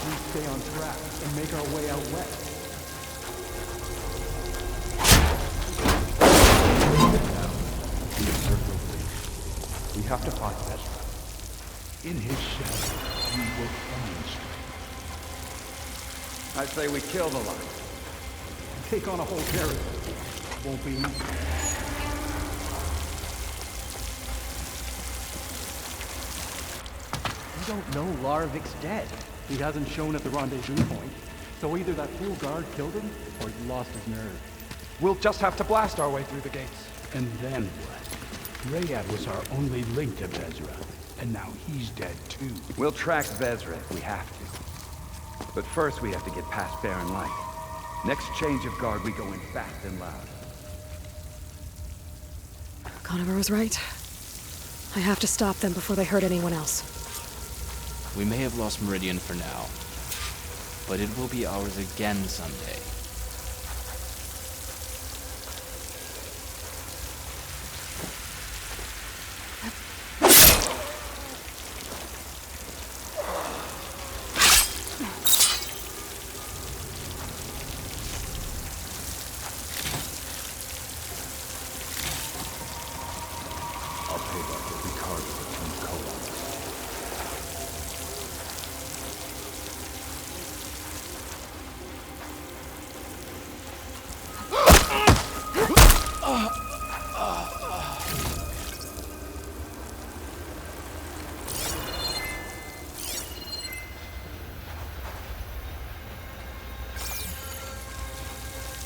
we stay on track and make our way out west. We have to find Ezra. In his shadow, we will find strength. I say we kill the lot. Take on a whole territory. Won't be easy. We don't know Larvik's dead. He hasn't shown at the rendezvous point. So either that fool guard killed him, or he lost his nerve. We'll just have to blast our way through the gates. And then what? Rayad was our only link to Vezra, and now he's dead too. We'll track Vezra if we have to. But first we have to get past Barren Light. Next change of guard, we go in fast and loud. Conover was right. I have to stop them before they hurt anyone else. We may have lost Meridian for now, but it will be ours again someday. I'll pay back every card that turns cold on us.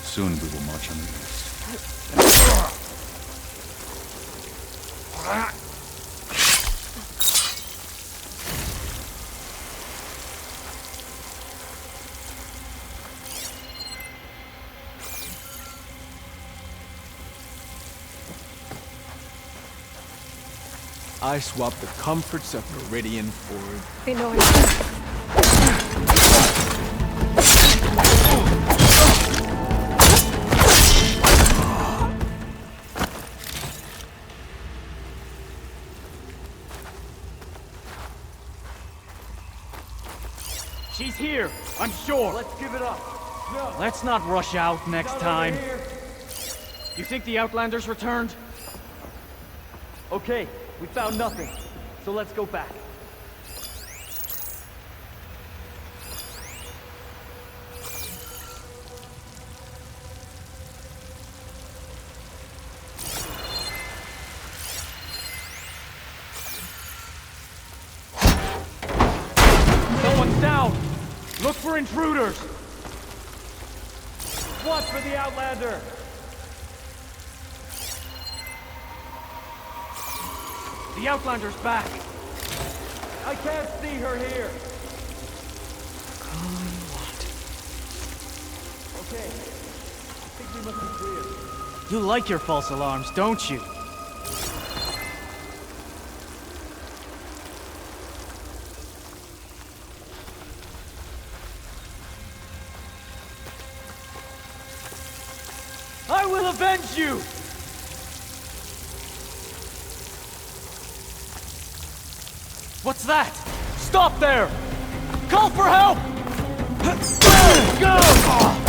Soon we will march on the east. I swap the comforts of Meridian for... They know I'm... She's here, I'm sure. Let's give it up. No. Let's not rush out next time. You think the Outlanders returned? Okay, we found nothing. So let's go back. Someone's down! Look for intruders! Watch for the Outlander! The Outlander's back! I can't see her here! Call all you want. Okay. I think we must be clear. You like your false alarms, don't you? I will avenge you! What's that? Stop there! Call for help! Go!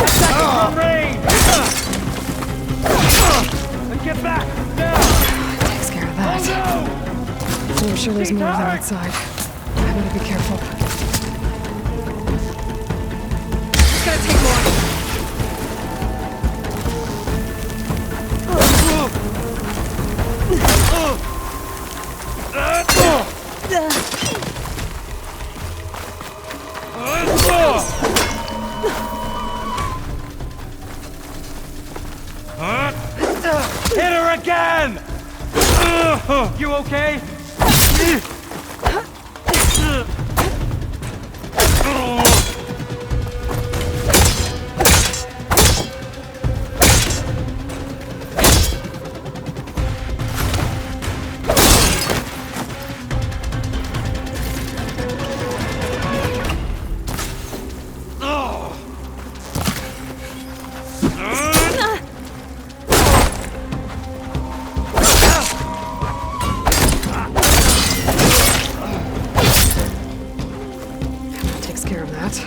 Attack from range! And get back! Now! Takes care of that. So I'm sure there's more of them outside. I better be careful. It's gonna take more. Hit her again! You okay? Takes care of that.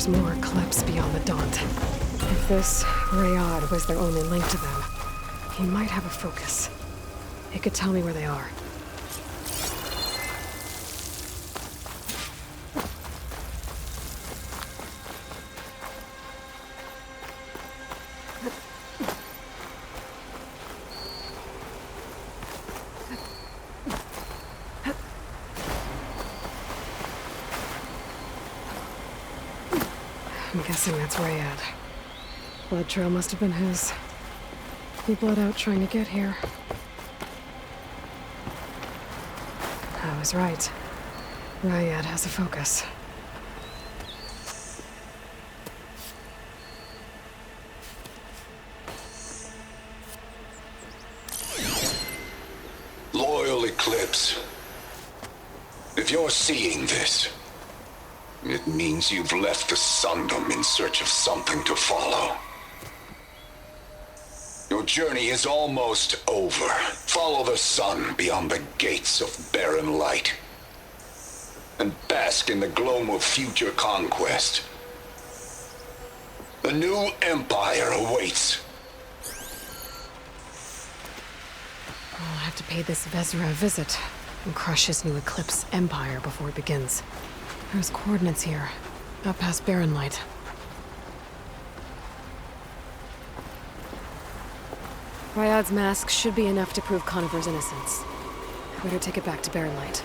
there's more Eclipse beyond the Daunt. If this Rayad was their only link to them, he might have a focus. He could tell me where they are. I'm guessing that's Rayad. Blood trail must have been his. He bled out trying to get here. I was right. Rayad has a focus. Loyal Eclipse. If you're seeing this, it means you've left the Sundom in search of something to follow. Your journey is almost over. Follow the sun beyond the gates of barren light, and bask in the gloam of future conquest. The new empire awaits. I'll have to pay this Vezra a visit and crush his new Eclipse empire before it begins. There's coordinates here, up past Barren Light. Ryad's mask should be enough to prove Conover's innocence. I better take it back to Barren Light.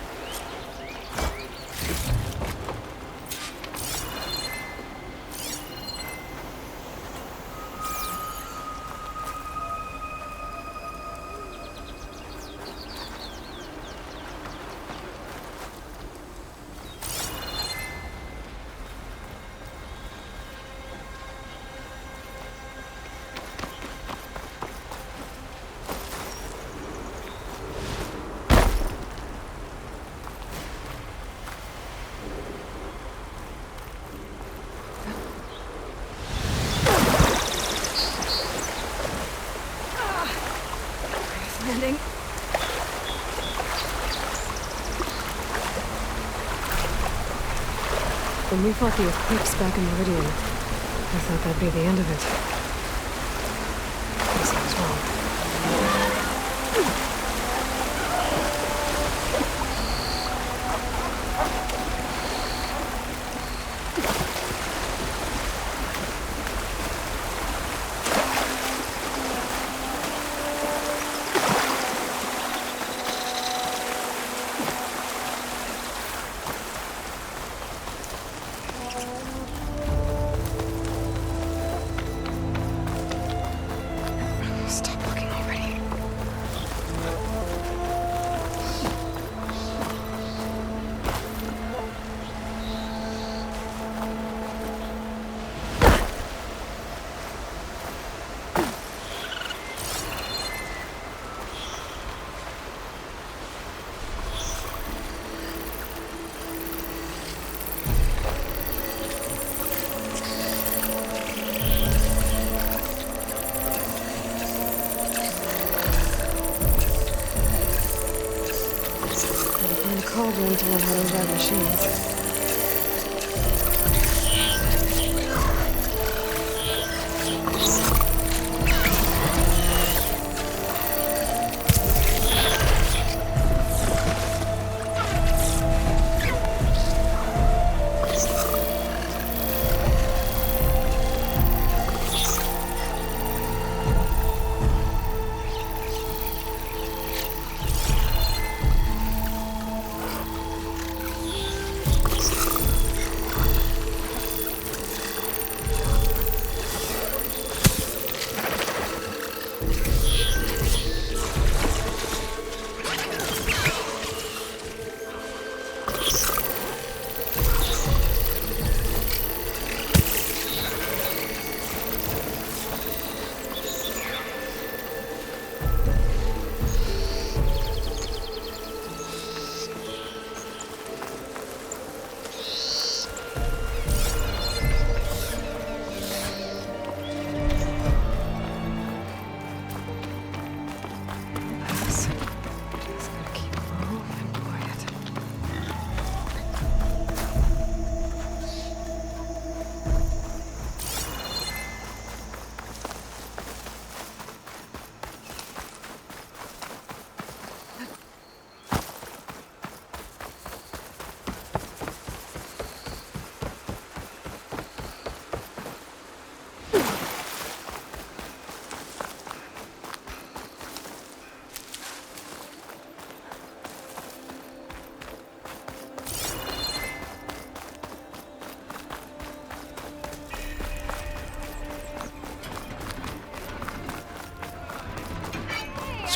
When we fought the Eclipse back in Meridian, I thought that'd be the end of it. Guess I was wrong. Stop looking already. Find a cauldron to learn how to revive machines.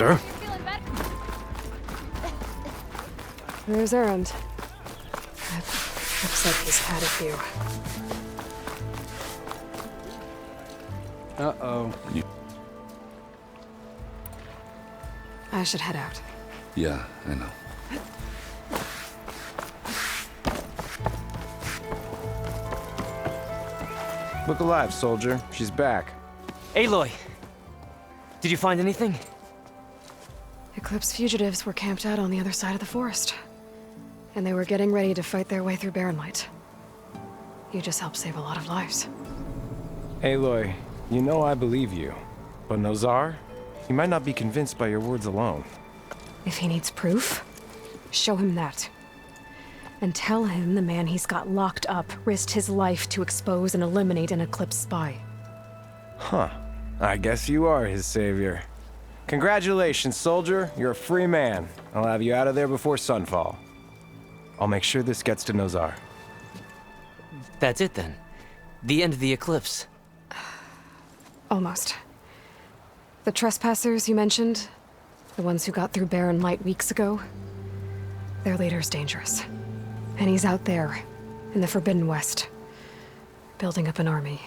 Sir? There's Erend. Looks like he's had a few. Uh-oh. I should head out. Yeah, I know. Look alive, soldier. She's back. Aloy! Did you find anything? Eclipse fugitives were camped out on the other side of the forest. And they were getting ready to fight their way through Barren Light. You just helped save a lot of lives. Aloy, you know I believe you. But Nozar? He might not be convinced by your words alone. If he needs proof, show him that. And tell him the man he's got locked up risked his life to expose and eliminate an Eclipse spy. Huh. I guess you are his savior. Congratulations, soldier. You're a free man. I'll have you out of there before sunfall. I'll make sure this gets to Nozar. That's it then. The end of the Eclipse. Almost. The trespassers you mentioned, the ones who got through Barren Light weeks ago, their leader's dangerous. And he's out there, in the Forbidden West, building up an army.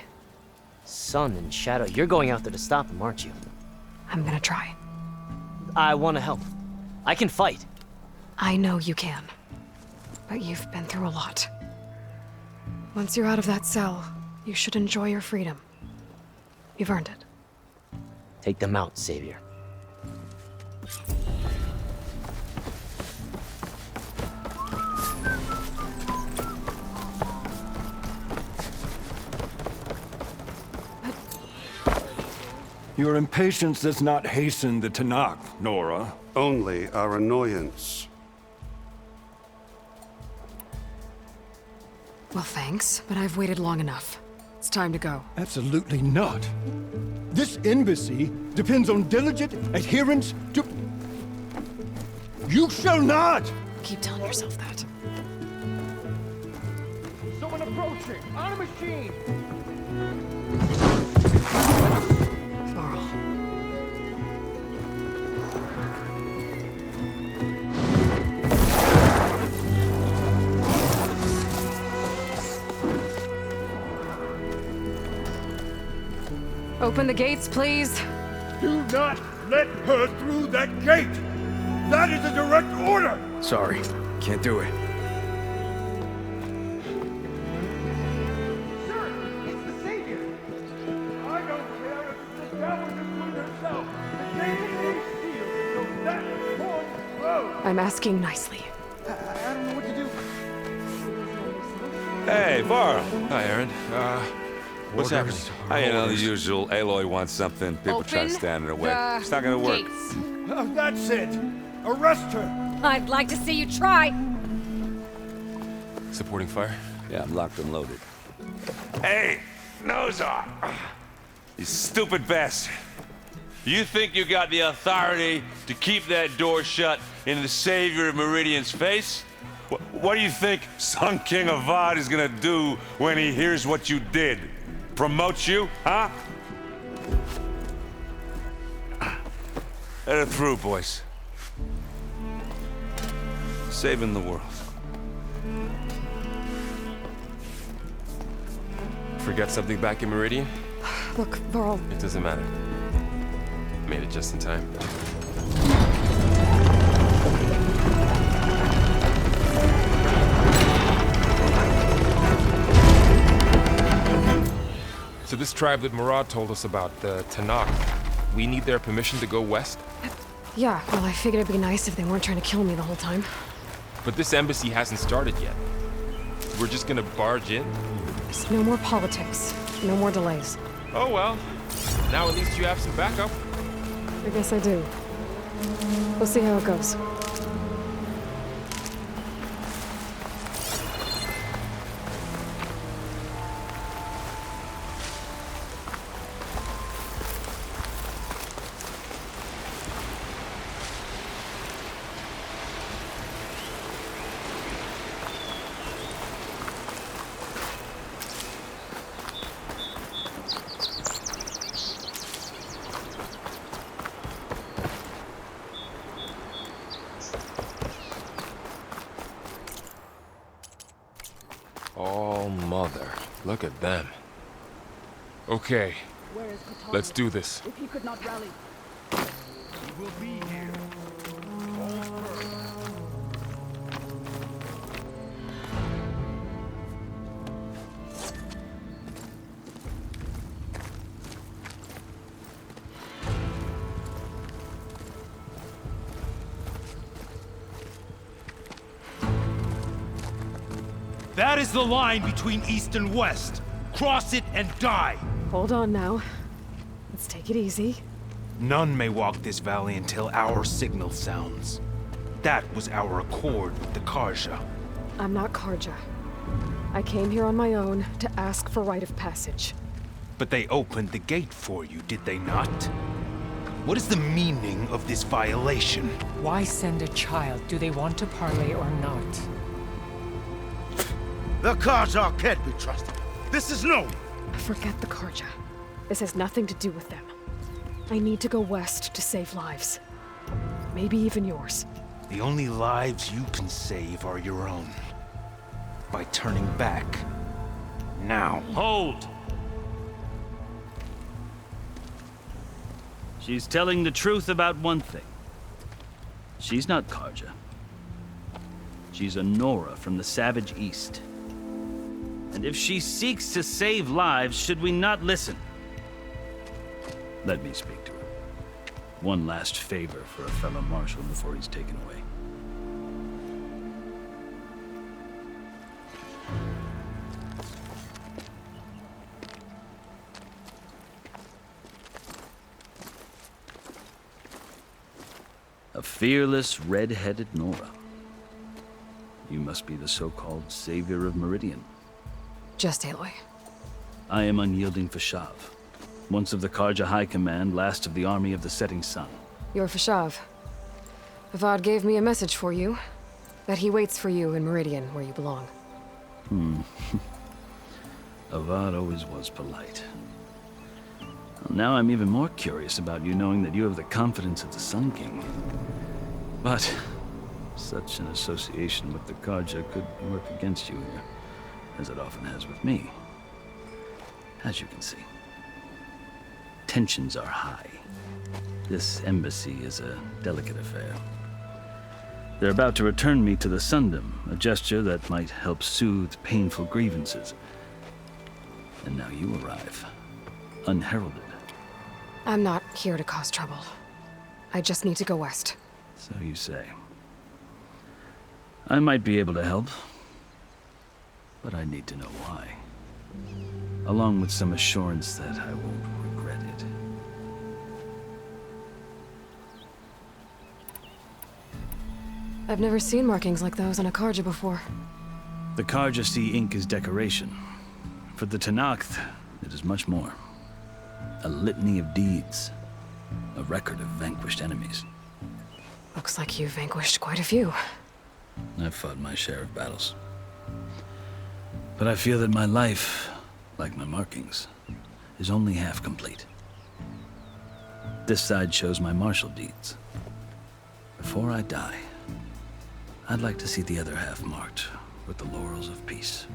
Sun and Shadow, you're going out there to stop him, aren't you? I'm gonna try. I want to help. I can fight. I know you can. But you've been through a lot. Once you're out of that cell, you should enjoy your freedom. You've earned it. Take them out, Savior. Your impatience does not hasten the Tanakh, Nora. Only our annoyance. Well, thanks, but I've waited long enough. It's time to go. Absolutely not. This embassy depends on diligent adherence to... You shall not! Keep telling yourself that. Someone approaching! On a machine! Varl. Open the gates, please. Do not let her through that gate! That is a direct order! Sorry, can't do it. Sir, it's the Savior! I don't care if it's the devil who put herself. The gate is sealed, so that won't close! I'm asking nicely. I don't know what to do. Hey, Varl. Hi, Aaron. What's happening? You know, the usual. Aloy wants something. People try to stand in her way. It's not gonna work. That's it! Arrest her! I'd like to see you try. Supporting fire? Yeah, I'm locked and loaded. Hey, Nozar! You stupid bastard. You think you got the authority to keep that door shut in the Savior of Meridian's face? What do you think Sun King Avad is gonna do when he hears what you did? Promote you, huh? Let it through, boys. Saving the world. Forget something back in Meridian? Look, Varl. It doesn't matter. Made it just in time. So this tribe that Murad told us about, the Tanakh, we need their permission to go west? Yeah, well, I figured it'd be nice if they weren't trying to kill me the whole time. But this embassy hasn't started yet. We're just gonna barge in? There's no more politics. No more delays. Oh well. Now at least you have some backup. I guess I do. We'll see how it goes. mother. Look at them. Okay, let's do this. If he could not rally. He will be here. Hold firm. That is the line between East and West. Cross it and die. Hold on now. Let's take it easy. None may walk this valley until our signal sounds. That was our accord with the Karja. I'm not Karja. I came here on my own to ask for rite of passage. But they opened the gate for you, did they not? What is the meaning of this violation? Why send a child? Do they want to parley or not? The Karja can't be trusted. This is known. Forget the Karja. This has nothing to do with them. I need to go west to save lives. Maybe even yours. The only lives you can save are your own. By turning back. Now. Hold! She's telling the truth about one thing. She's not Karja. She's a Nora from the Savage East. And if she seeks to save lives, should we not listen? Let me speak to her. One last favor for a fellow marshal before he's taken away. A fearless, red-headed Nora. You must be the so-called savior of Meridian. Just Aloy. I am Unyielding Fashav, once of the Karja High Command, last of the army of the Setting Sun. You're Fashav. Avad gave me a message for you. That he waits for you in Meridian, where you belong. Avad always was polite. Well, now I'm even more curious about you knowing that you have the confidence of the Sun King. But such an association with the Karja could work against you here, as it often has with me. As you can see, tensions are high. This embassy is a delicate affair. They're about to return me to the Sundom, a gesture that might help soothe painful grievances. And now you arrive, unheralded. I'm not here to cause trouble. I just need to go west. So you say. I might be able to help, but I need to know why. Along with some assurance that I won't regret it. I've never seen markings like those on a Karja before. The Karja see ink as decoration. For the Tenakth, it is much more. A litany of deeds. A record of vanquished enemies. Looks like you've vanquished quite a few. I've fought my share of battles. But I feel that my life, like my markings, is only half complete. This side shows my martial deeds. Before I die, I'd like to see the other half marked with the laurels of peace.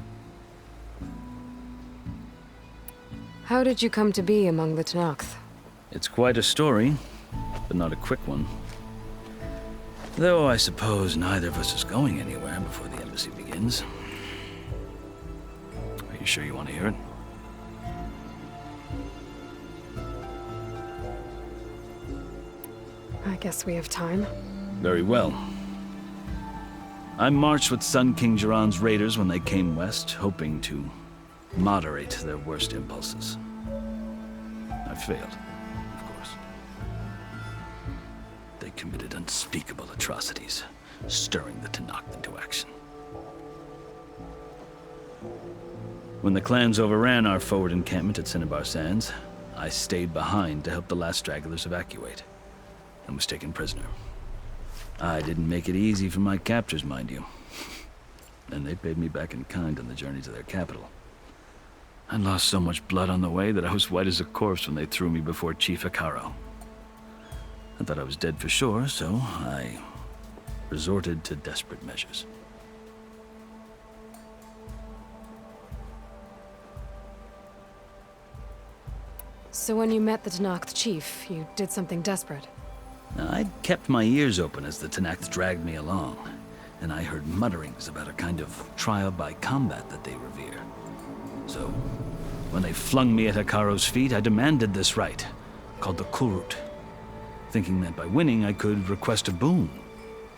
How did you come to be among the Tenakth? It's quite a story, but not a quick one. Though I suppose neither of us is going anywhere before the embassy begins. Are you sure you want to hear it? I guess we have time. Very well. I marched with Sun King Jiran's raiders when they came west, hoping to moderate their worst impulses. I failed, of course. They committed unspeakable atrocities, stirring the Tenakth into action. When the clans overran our forward encampment at Cinnabar Sands, I stayed behind to help the last stragglers evacuate, and was taken prisoner. I didn't make it easy for my captors, mind you. And they paid me back in kind on the journey to their capital. I lost so much blood on the way that I was white as a corpse when they threw me before Chief Hekarro. I thought I was dead for sure, so I resorted to desperate measures. So when you met the Tenakth chief, you did something desperate. I'd kept my ears open as the Tenakth dragged me along, and I heard mutterings about a kind of trial by combat that they revere. So, when they flung me at Hekaro's feet, I demanded this right, called the Kulrut, thinking that by winning I could request a boon,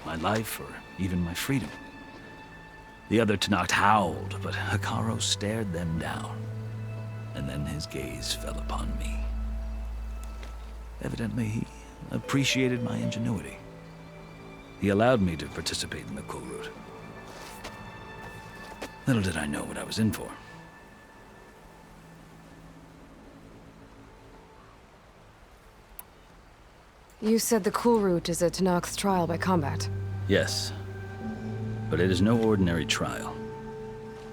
my life or even my freedom. The other Tenakth howled, but Hekaro stared them down, and then his gaze fell upon me. Evidently, he appreciated my ingenuity. He allowed me to participate in the Kulrut. Little did I know what I was in for. You said the Kulrut is a Tenakth's trial by combat. Yes, but it is no ordinary trial.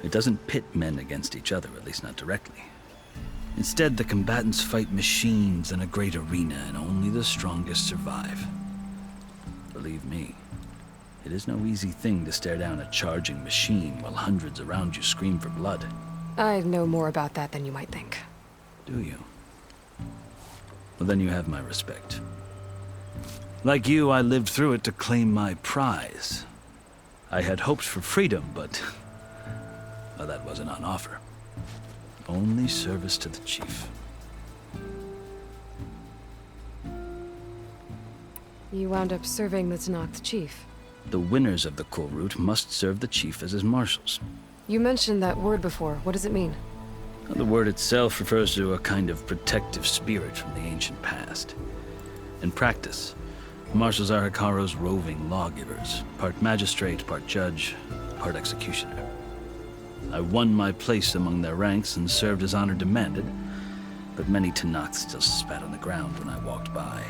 It doesn't pit men against each other, at least not directly. Instead, the combatants fight machines in a great arena, and only the strongest survive. Believe me, it is no easy thing to stare down a charging machine while hundreds around you scream for blood. I know more about that than you might think. Do you? Well, then you have my respect. Like you, I lived through it to claim my prize. I had hoped for freedom, but well, that wasn't on offer. Only service to the chief. You wound up serving the Tenakth chief. The winners of the Kulrut must serve the chief as his marshals. You mentioned that word before. What does it mean? The word itself refers to a kind of protective spirit from the ancient past. In practice, marshals are Hekaro's roving lawgivers, part magistrate, part judge, part executioner. I won my place among their ranks and served as honor demanded, but many Tenakth still spat on the ground when I walked by.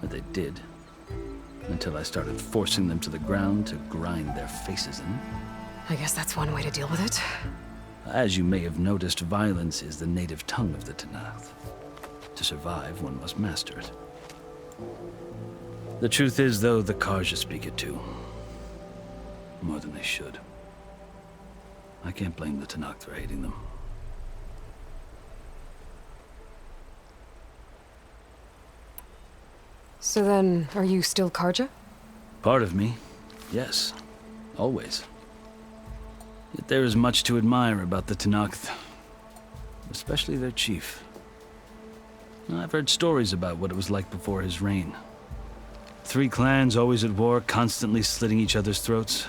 But they did, until I started forcing them to the ground to grind their faces in. I guess that's one way to deal with it. As you may have noticed, violence is the native tongue of the Tenakth. To survive, one must master it. The truth is, though, the Carja speak it too. More than they should. I can't blame the Tenakth for hating them. So then, are you still Carja? Part of me, yes. Always. Yet there is much to admire about the Tenakth. Especially their chief. I've heard stories about what it was like before his reign. 3 clans always at war, constantly slitting each other's throats.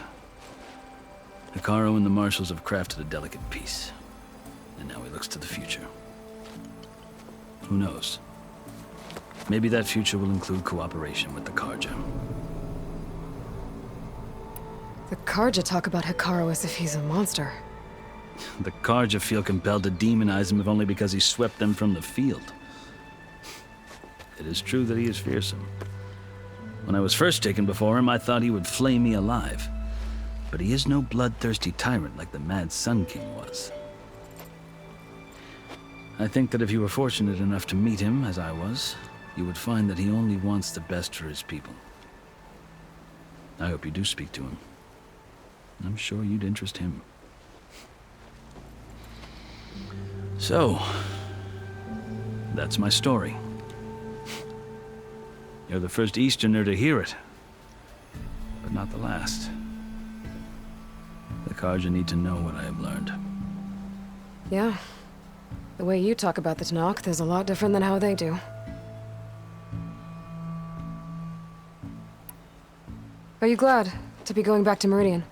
Hekaro and the marshals have crafted a delicate peace. And now he looks to the future. Who knows? Maybe that future will include cooperation with the Carja. The Carja talk about Hekaro as if he's a monster. The Carja feel compelled to demonize him if only because he swept them from the field. It is true that he is fearsome. When I was first taken before him, I thought he would flay me alive. But he is no bloodthirsty tyrant like the Mad Sun King was. I think that if you were fortunate enough to meet him, as I was, you would find that he only wants the best for his people. I hope you do speak to him. I'm sure you'd interest him. So, that's my story. You're the first Easterner to hear it, but not the last. The Carja need to know what I have learned. Yeah. The way you talk about the Tenakth is a lot different than how they do. Are you glad to be going back to Meridian?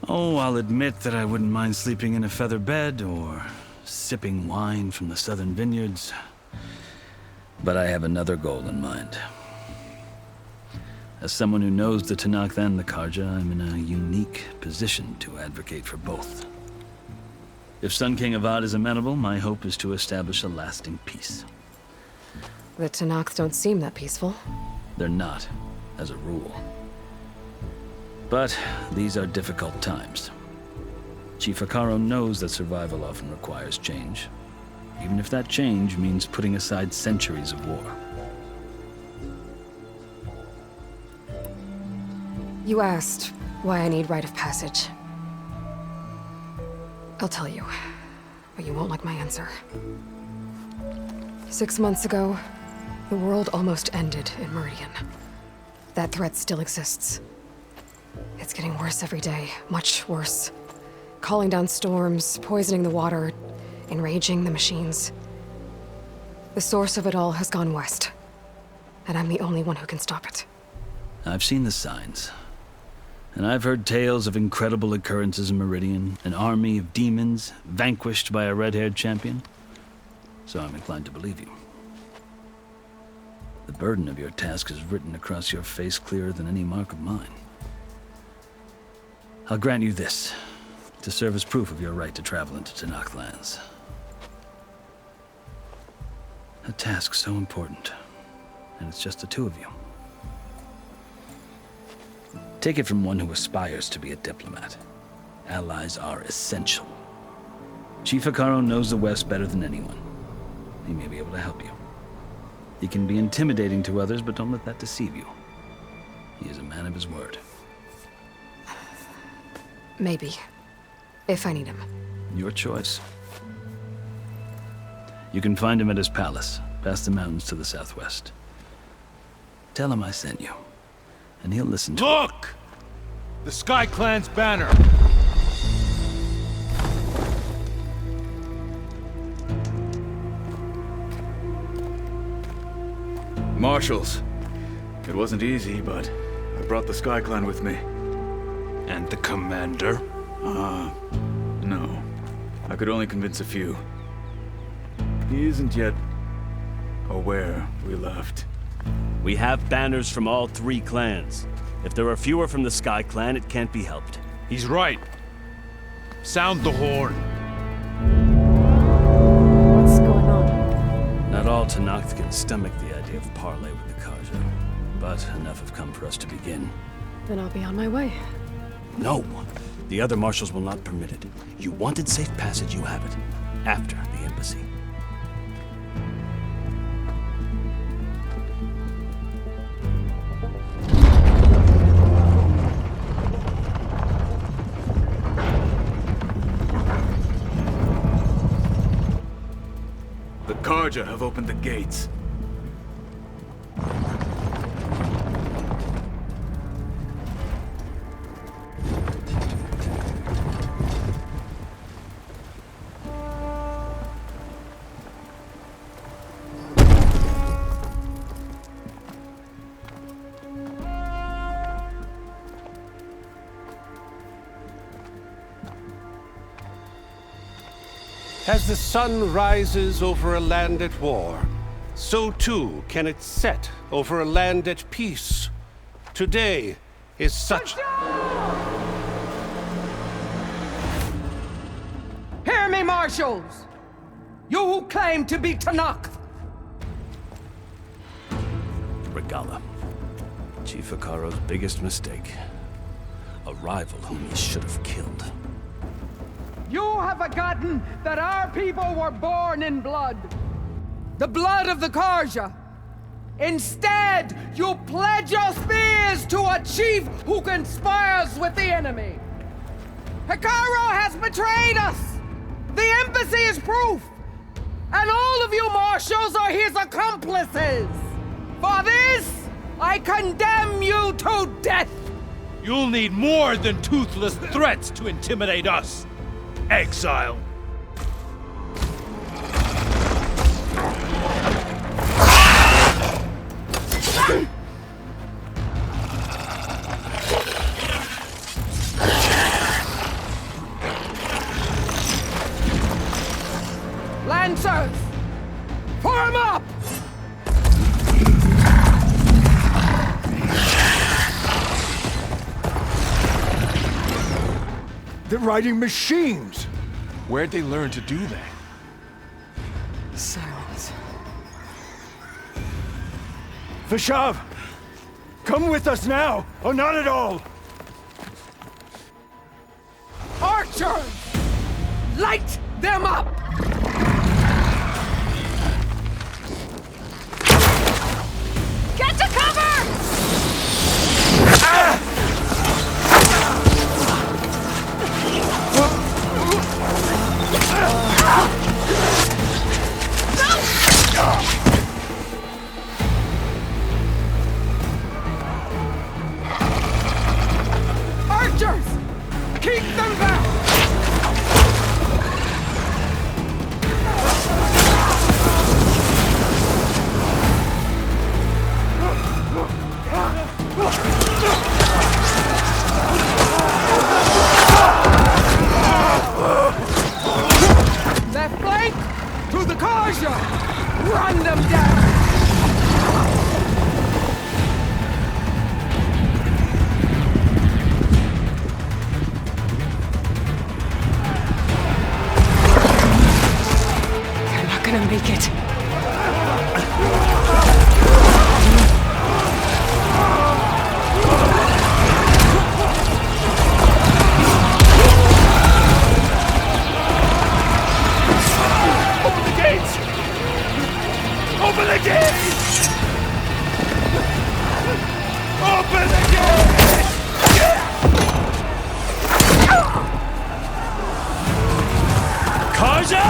Oh, I'll admit that I wouldn't mind sleeping in a feather bed or sipping wine from the southern vineyards. But I have another goal in mind. As someone who knows the Tenakth and the Carja, I'm in a unique position to advocate for both. If Sun King Avad is amenable, my hope is to establish a lasting peace. The Tenakth don't seem that peaceful. They're not, as a rule. But these are difficult times. Chief Hekaro knows that survival often requires change, even if that change means putting aside centuries of war. You asked why I need rite of passage. I'll tell you, but you won't like my answer. 6 months ago, the world almost ended in Meridian. That threat still exists. It's getting worse every day, much worse. Calling down storms, poisoning the water, enraging the machines. The source of it all has gone west, and I'm the only one who can stop it. I've seen the signs. And I've heard tales of incredible occurrences in Meridian, an army of demons vanquished by a red-haired champion. So I'm inclined to believe you. The burden of your task is written across your face clearer than any mark of mine. I'll grant you this, to serve as proof of your right to travel into Tenakth lands. A task so important, and it's just the two of you. Take it from one who aspires to be a diplomat. Allies are essential. Chief Hekarro knows the West better than anyone. He may be able to help you. He can be intimidating to others, but don't let that deceive you. He is a man of his word. Maybe. If I need him. Your choice. You can find him at his palace, past the mountains to the southwest. Tell him I sent you, and he'll listen to Look! The Sky Clan's banner! Marshals. It wasn't easy, but I brought the Sky Clan with me. And the commander? No. I could only convince a few. He isn't yet aware we left. We have banners from all 3 clans. If there are fewer from the Sky Clan, it can't be helped. He's right. Sound the horn. What's going on? Not all Tenakth can stomach the idea of parley with the Carja, but enough have come for us to begin. Then I'll be on my way. No! The other marshals will not permit it. You wanted safe passage, you have it. After the embassy. The Carja have opened the gates. As the sun rises over a land at war, so too can it set over a land at peace. Today is such... Hear me, marshals! You who claim to be Tenakth! Regalla. Chief Hekarro's biggest mistake. A rival whom he should have killed. You have forgotten that our people were born in blood. The blood of the Carja. Instead, you pledge your spears to a chief who conspires with the enemy. Hekarro has betrayed us! The embassy is proof! And all of you marshals are his accomplices! For this, I condemn you to death! You'll need more than toothless threats to intimidate us. Exile. Lancers! Form up! They're riding machines! Where'd they learn to do that? Silence. Vashav! Come with us now, or not at all! Archers! Light them up! Get to cover! No! Archers! Keep them back! Left flank! To the Karja! Run them down! You're not gonna make it. Open the gates! Open the gates! Open the gates! Karja!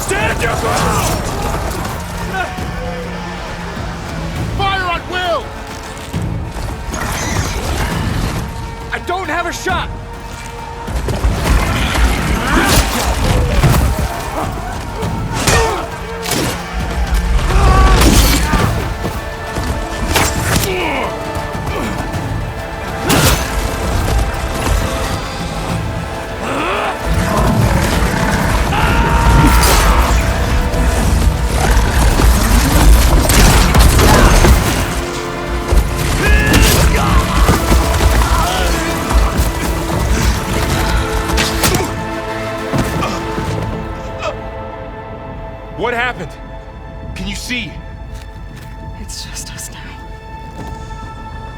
Stand your ground! Fire on Will! I don't have a shot! What happened? Can you see? It's just us now.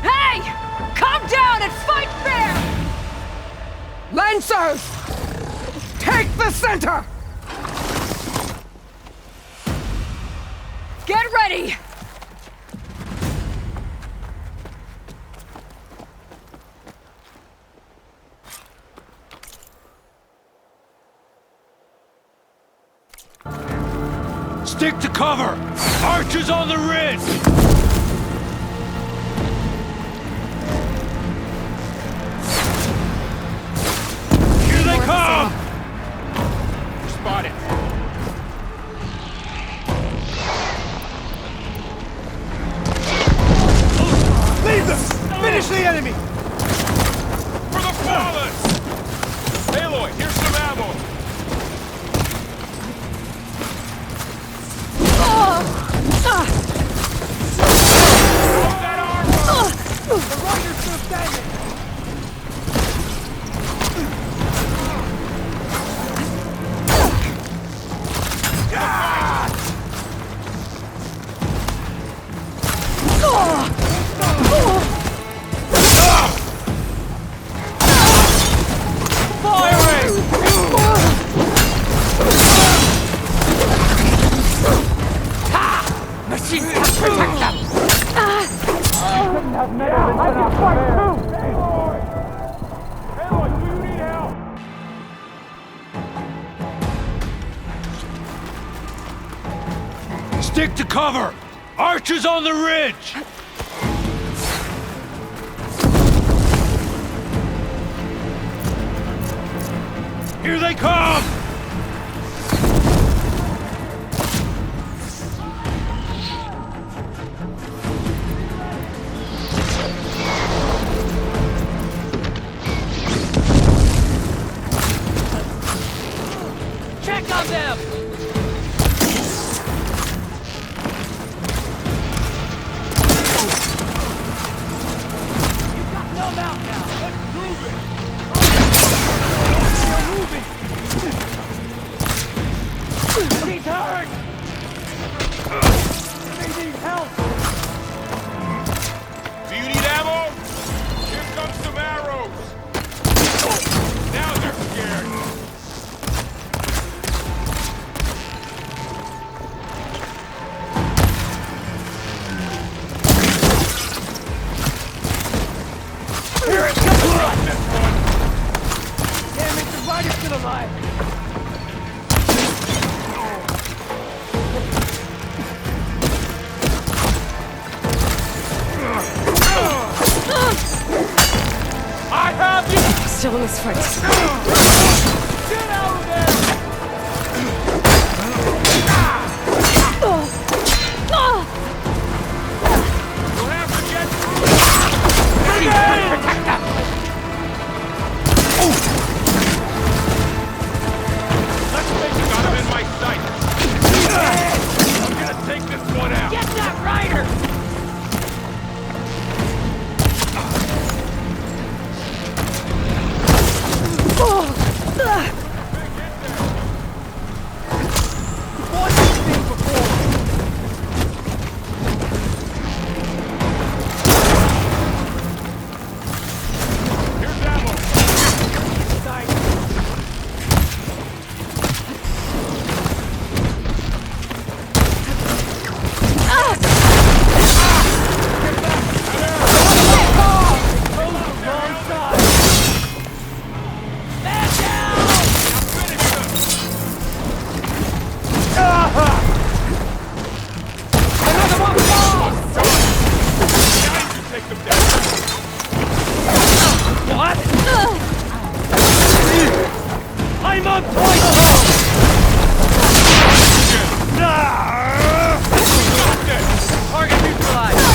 Hey! Calm down and fight fair! Lancers! Take the center! Get ready! Stick to cover! Archers on the ridge! Here they come! Spotted. Leave them! Finish the enemy! For the fallen! Aloy, here's some ammo! The rider's still standing! Machine gun protect them! I can fight too! Aloy, do you need help? Stick to cover! Archers on the ridge! Here they come! Check on them! You've got no mount now! Let's move it! They're moving! He's hurt! They need help! Do you need ammo? Here comes some arrows! Now they're scared! Here it comes! Damn it, the rider's still alive! I have you! still in this fight. Get out of there! You'll have to get through! Let's make it. Got him in my sight. I'm gonna take this one out. Get that rider! I'm on point! Target neutralized!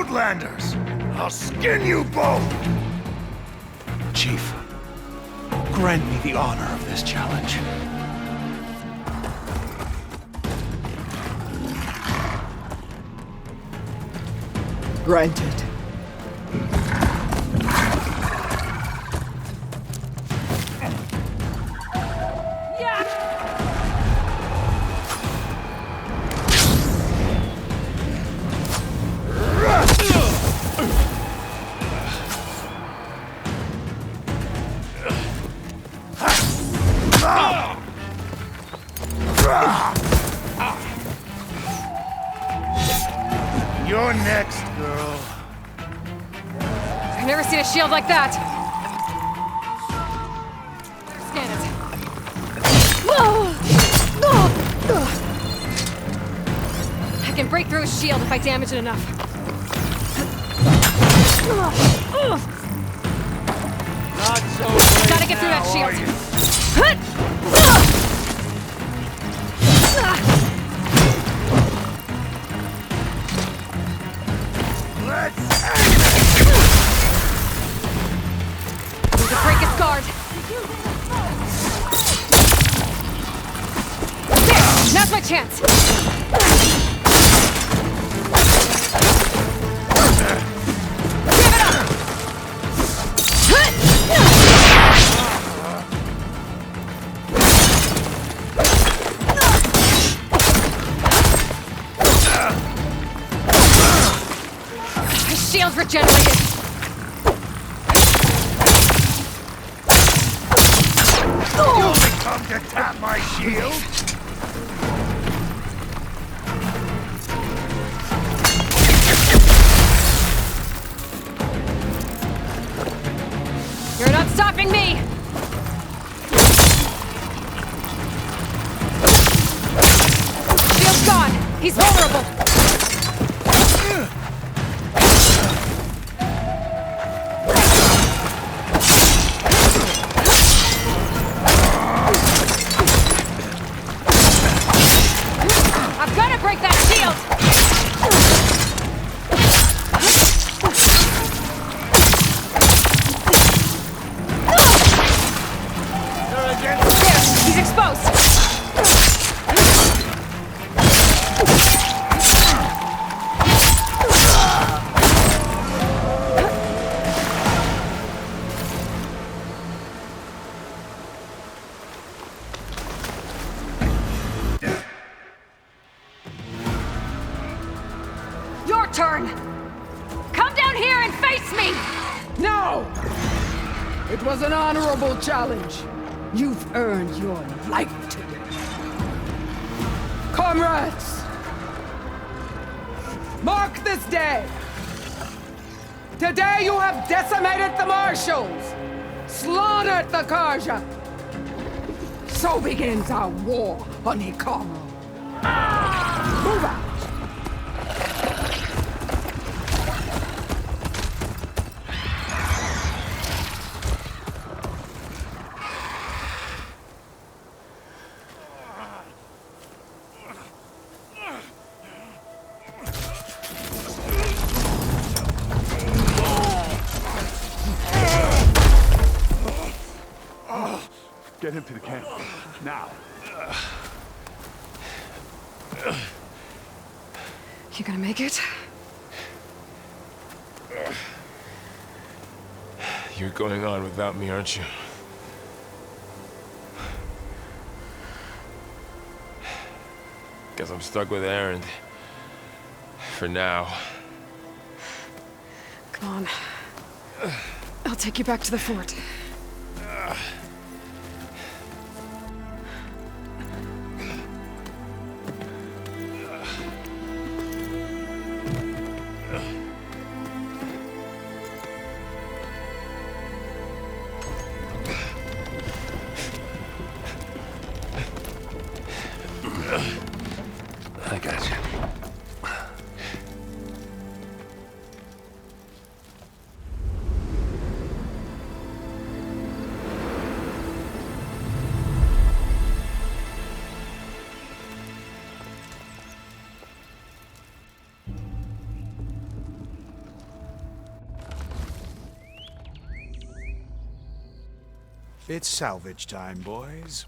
Outlanders! I'll skin you both! Chief, grant me the honor of this challenge. Granted. You're next, girl. I've never seen a shield like that. Scan it. I can break through his shield if I damage it enough. Not so great. Gotta get through that now, shield. are you? Need to break his guard. There! Now's my chance! Give it up! His shield's regenerated! You only come to tap my shield? You're not stopping me! Shield's gone! He's vulnerable! I've got to break that shield! There! He's exposed! Your turn! Come down here and face me! No! It was an honorable challenge. You've earned your life today. Comrades! Mark this day! Today you have decimated the Marshals! Slaughtered the Karja! So begins our war on Hikaru. Move out! Get him to the camp. Now. You gonna make it? You're going on without me, aren't you? Guess I'm stuck with Erend. For now. Come on. I'll take you back to the fort. I got you. It's salvage time, boys.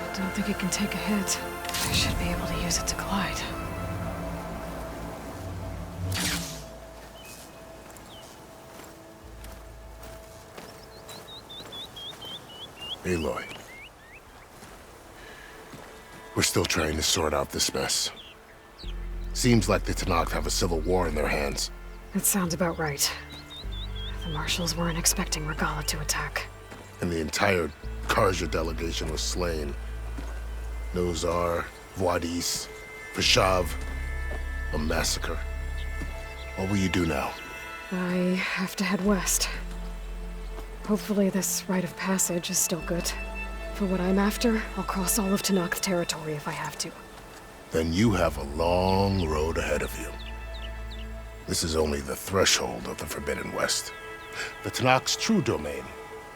I don't think it can take a hit. I should be able to use it to glide. Aloy. We're still trying to sort out this mess. Seems like the Tenakth have a civil war in their hands. That sounds about right. The Marshals weren't expecting Regalla to attack. And the entire Karja delegation was slain. Nozar, Vuadis, Vashav. A massacre. What will you do now? I have to head west. Hopefully this rite of passage is still good. For what I'm after, I'll cross all of Tenakth territory if I have to. Then you have a long road ahead of you. This is only the threshold of the Forbidden West. The Tenakth's true domain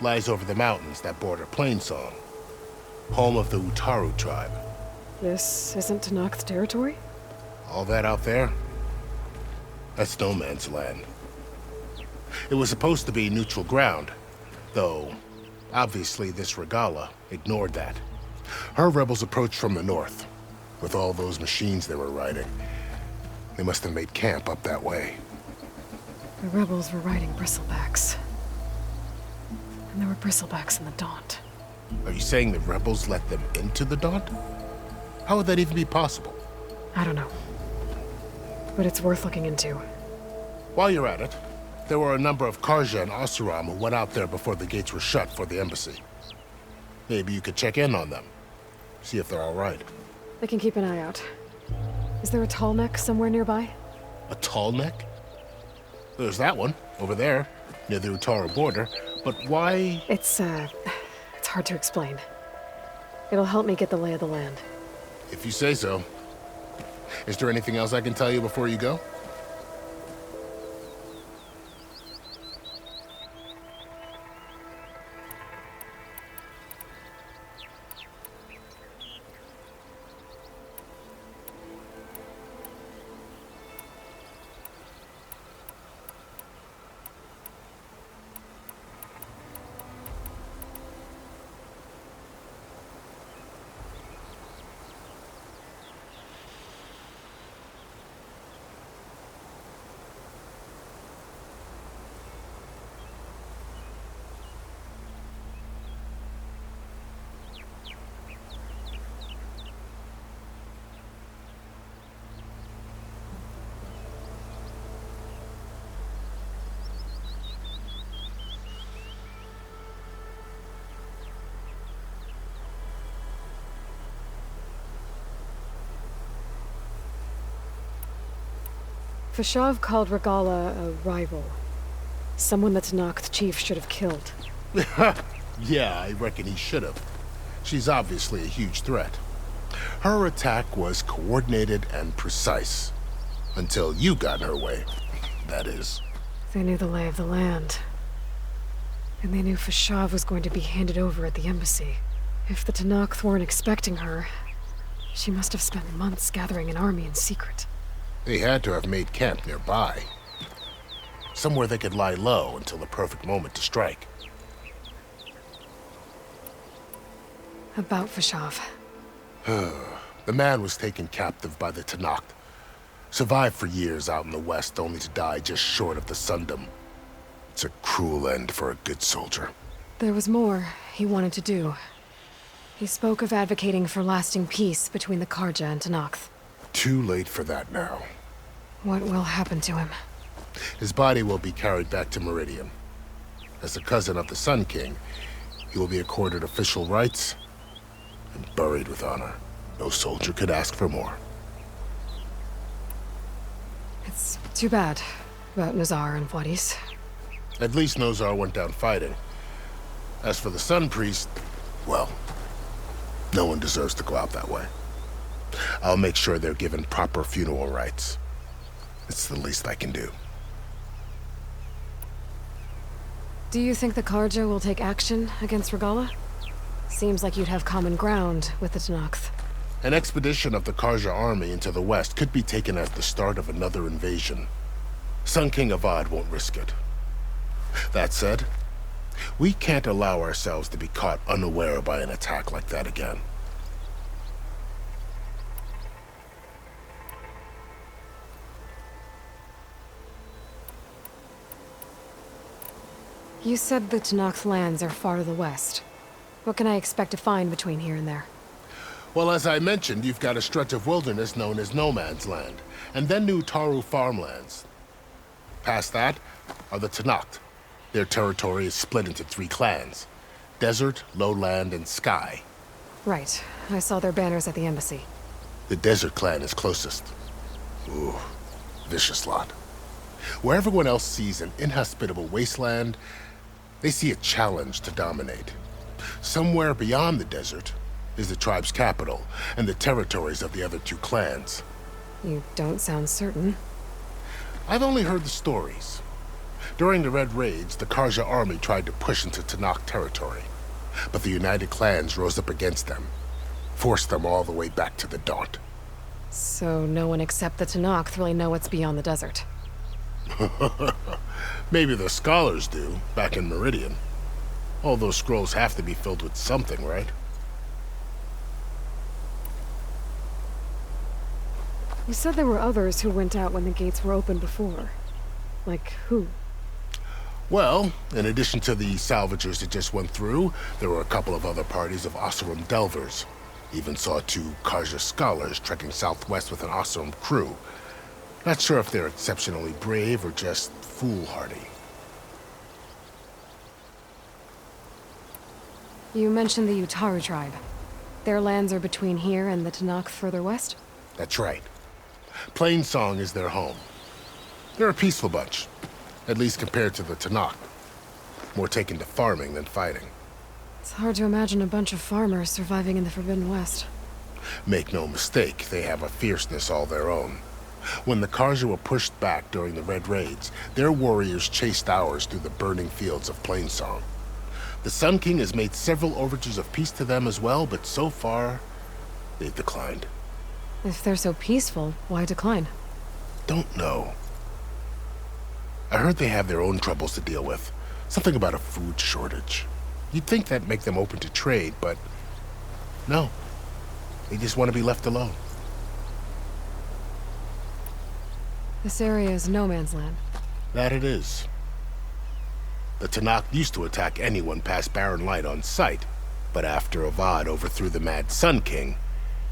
lies over the mountains that border Plainsong, home of the Utaru tribe. This isn't Tenakth territory? All that out there? That's no man's land. It was supposed to be neutral ground, though obviously this Regalla ignored that. Her rebels approached from the north, with all those machines they were riding. They must have made camp up that way. The rebels were riding bristlebacks. And there were bristlebacks in the Daunt. Are you saying the rebels let them into the Daunt? How would that even be possible? I don't know. But it's worth looking into. While you're at it, there were a number of Karja and Oseram who went out there before the gates were shut for the embassy. Maybe you could check in on them. See if they're all right. I can keep an eye out. Is there a tall neck somewhere nearby? A tall neck? There's that one, over there, near the Utaru border. But why? It's hard to explain. It'll help me get the lay of the land. If you say so. Is there anything else I can tell you before you go? Vashav called Regalla a rival. Someone that Tenakth chief should have killed. Yeah, I reckon he should have. She's obviously a huge threat. Her attack was coordinated and precise. Until you got in her way, that is. They knew the lay of the land. And they knew Vashav was going to be handed over at the embassy. If the Tenakth weren't expecting her, she must have spent months gathering an army in secret. They had to have made camp nearby. Somewhere they could lie low until the perfect moment to strike. About Vashav. The man was taken captive by the Tenakth. Survived for years out in the west, only to die just short of the Sundom. It's a cruel end for a good soldier. There was more he wanted to do. He spoke of advocating for lasting peace between the Karja and Tenakth. Too late for that now. What will happen to him? His body will be carried back to Meridian. As a cousin of the Sun King, he will be accorded official rights and buried with honor. No soldier could ask for more. It's too bad about Nozar and Vuadis. At least Nozar went down fighting. As for the Sun Priest, well, no one deserves to go out that way. I'll make sure they're given proper funeral rites. It's the least I can do. Do you think the Karja will take action against Regalla? Seems like you'd have common ground with the Tenakth. An expedition of the Karja army into the west could be taken as the start of another invasion. Sun King Avad won't risk it. That said, we can't allow ourselves to be caught unaware by an attack like that again. You said the Tenakth lands are far to the west. What can I expect to find between here and there? Well, as I mentioned, you've got a stretch of wilderness known as No Man's Land, and then New Taru farmlands. Past that are the Tenakth. Their territory is split into 3 clans: Desert, Lowland, and Sky. Right. I saw their banners at the embassy. The Desert clan is closest. Ooh, vicious lot. Where everyone else sees an inhospitable wasteland, they see a challenge to dominate. Somewhere beyond the desert is the tribe's capital and the territories of the other 2 clans. You don't sound certain. I've only heard the stories. During the Red Raids, the Karja army tried to push into Tenakth territory, but the United Clans rose up against them, forced them all the way back to the Daunt. So no one except the Tenakth really know what's beyond the desert. Maybe the scholars do, back in Meridian. All those scrolls have to be filled with something, right? You said there were others who went out when the gates were open before. Like who? Well, in addition to the salvagers that just went through, there were a couple of other parties of Oseram delvers. Even saw 2 Karja scholars trekking southwest with an Oseram crew. Not sure if they're exceptionally brave or just foolhardy. You mentioned the Utaru tribe. Their lands are between here and the Tenakth further west? That's right. Plainsong is their home. They're a peaceful bunch, at least compared to the Tenakth. More taken to farming than fighting. It's hard to imagine a bunch of farmers surviving in the Forbidden West. Make no mistake, they have a fierceness all their own. When the Karja were pushed back during the Red Raids, their warriors chased ours through the burning fields of Plainsong. The Sun King has made several overtures of peace to them as well, but so far, they've declined. If they're so peaceful, why decline? Don't know. I heard they have their own troubles to deal with. Something about a food shortage. You'd think that'd make them open to trade, but no. They just want to be left alone. This area is no man's land. That it is. The Tenakth used to attack anyone past Barren Light on sight, but after Avad overthrew the Mad Sun King,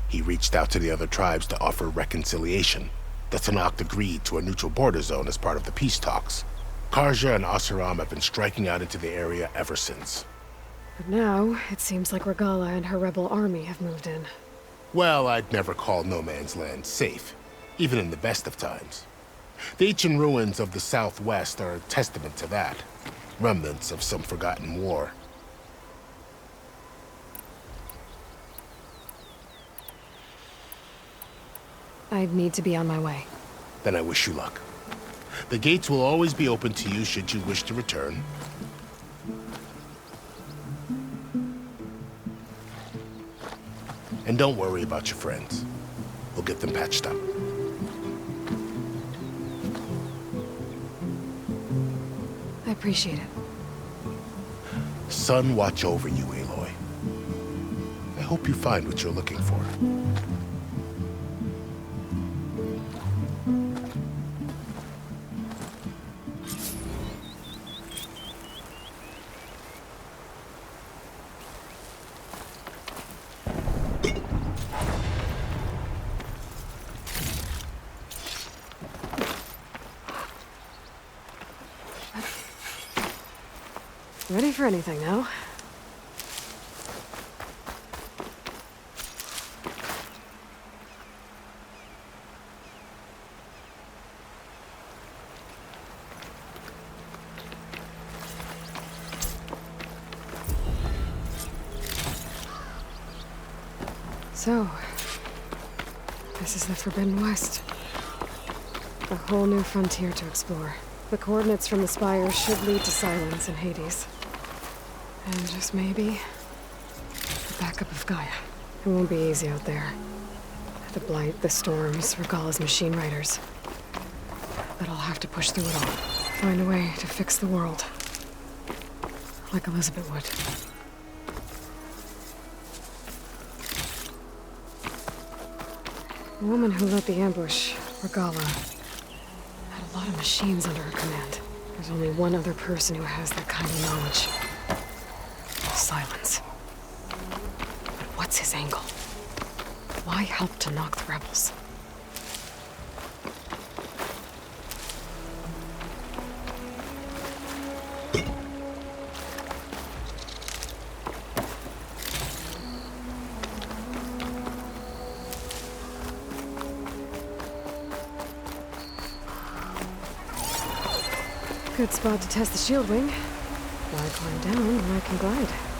he reached out to the other tribes to offer reconciliation. The Tenakth agreed to a neutral border zone as part of the peace talks. Karja and Oseram have been striking out into the area ever since. But now, it seems like Regalla and her rebel army have moved in. Well, I'd never call No Man's Land safe, even in the best of times. The ancient ruins of the Southwest are a testament to that. Remnants of some forgotten war. I'd need to be on my way. Then I wish you luck. The gates will always be open to you should you wish to return. And don't worry about your friends. We'll get them patched up. I appreciate it. Sun watch over you, Aloy. I hope you find what you're looking for. Ready for anything now? So, this is the Forbidden West. A A whole new frontier to explore. The coordinates from the spire should lead to Silence and Hades. And just maybe, the backup of Gaia. It won't be easy out there. The Blight, the Storms, Regalla's machine riders. But I'll have to push through it all. Find a way to fix the world. Like Elizabeth would. The woman who led the ambush, Regalla, had a lot of machines under her command. There's only one other person who has that kind of knowledge. Silence. But what's his angle? Why help to knock the rebels? Good spot to test the shield wing. Why climb down when I can glide?